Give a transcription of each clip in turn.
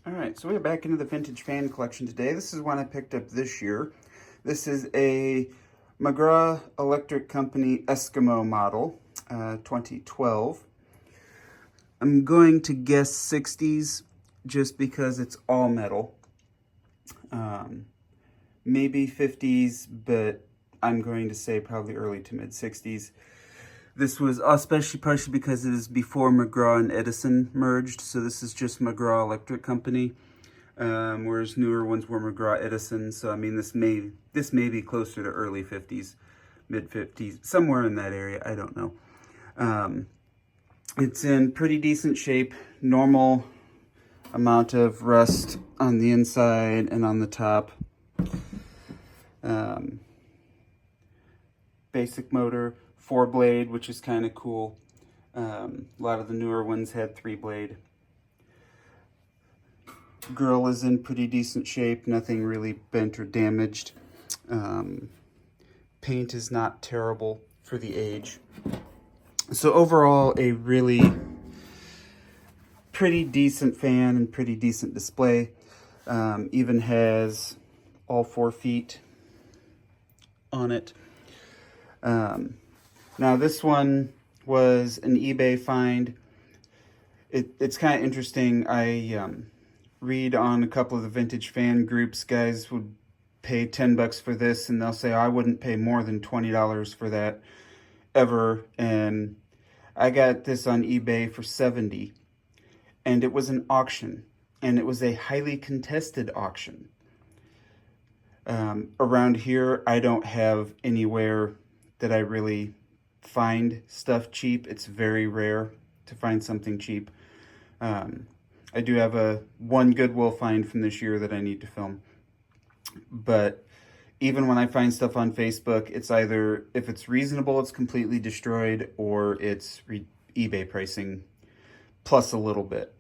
All right, so we're back into the vintage fan collection today. This is one I picked up this year. This is a McGraw Electric Company Eskimo model, 2012. I'm going to guess 60s just because it's all metal. Maybe 50s, but I'm going to say probably early to mid 60s. This was especially partially because it is before McGraw and Edison merged, so this is just McGraw Electric Company, whereas newer ones were McGraw Edison. So I mean, this may be closer to early 50s, mid 50s, somewhere in that area. I don't know. It's in pretty decent shape, normal amount of rust on the inside and on the top. Basic motor, 4-blade, which is kind of cool. A lot of the newer ones had 3-blade. Grill is in pretty decent shape, nothing really bent or damaged. Paint is not terrible for the age. So overall, a really pretty decent fan and pretty decent display. Even has all 4 feet on it. Now this one was an eBay find. It's kind of interesting. I read on a couple of the vintage fan groups, guys would pay 10 bucks for this and they'll say, I wouldn't pay more than $20 for that ever. And I got this on eBay for 70, and it was an auction, and it was a highly contested auction. Around here, I don't have anywhere that I really find stuff cheap. It's very rare to find something cheap. I do have one Goodwill find from this year that I need to film. But even when I find stuff on Facebook, it's either, if it's reasonable, it's completely destroyed, or it's eBay pricing plus a little bit.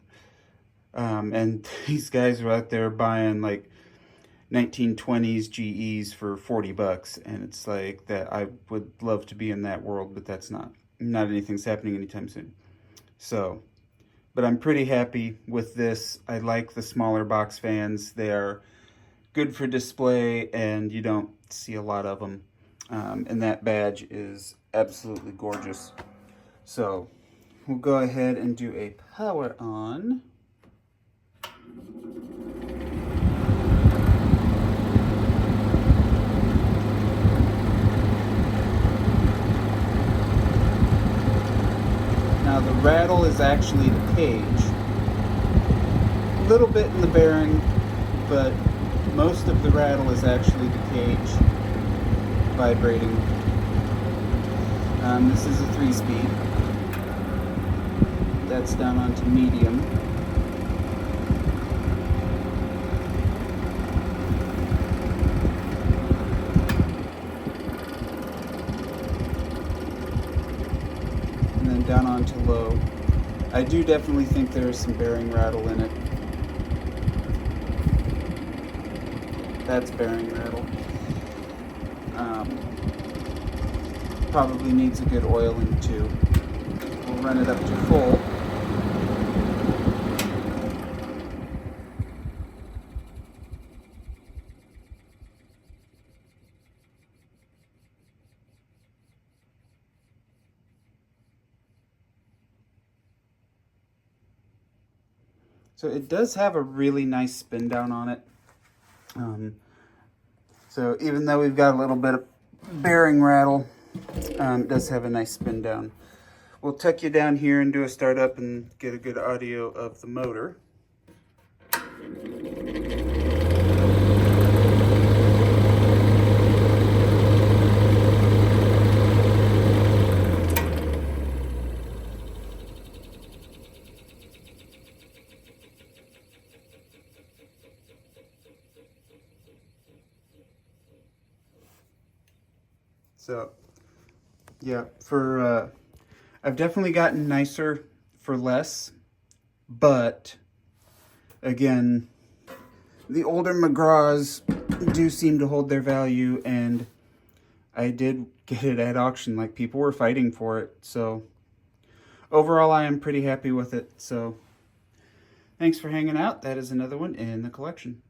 And these guys are out there buying like 1920s GEs for 40 bucks, and it's like that. I would love to be in that world, but that's not anything's happening anytime soon. So, but I'm pretty happy with this. I like the smaller box fans. They are good for display, and you don't see a lot of them. And that badge is absolutely gorgeous. So we'll go ahead and do a power on. Now the rattle is actually the cage. A little bit in the bearing, but most of the rattle is actually the cage vibrating. This is a 3-speed. That's down onto medium. And then down onto low. I do definitely think there's some bearing rattle in it. That's bearing rattle. Probably needs a good oiling too. We'll run it up to full. So it does have a really nice spin down on it. So even though we've got a little bit of bearing rattle, it does have a nice spin down. We'll tuck you down here and do a startup and get a good audio of the motor. So, yeah, I've definitely gotten nicer for less, but again, the older McGraws do seem to hold their value, and I did get it at auction. Like, people were fighting for it, so overall I am pretty happy with it. So Thanks for hanging out. That is another one in the collection.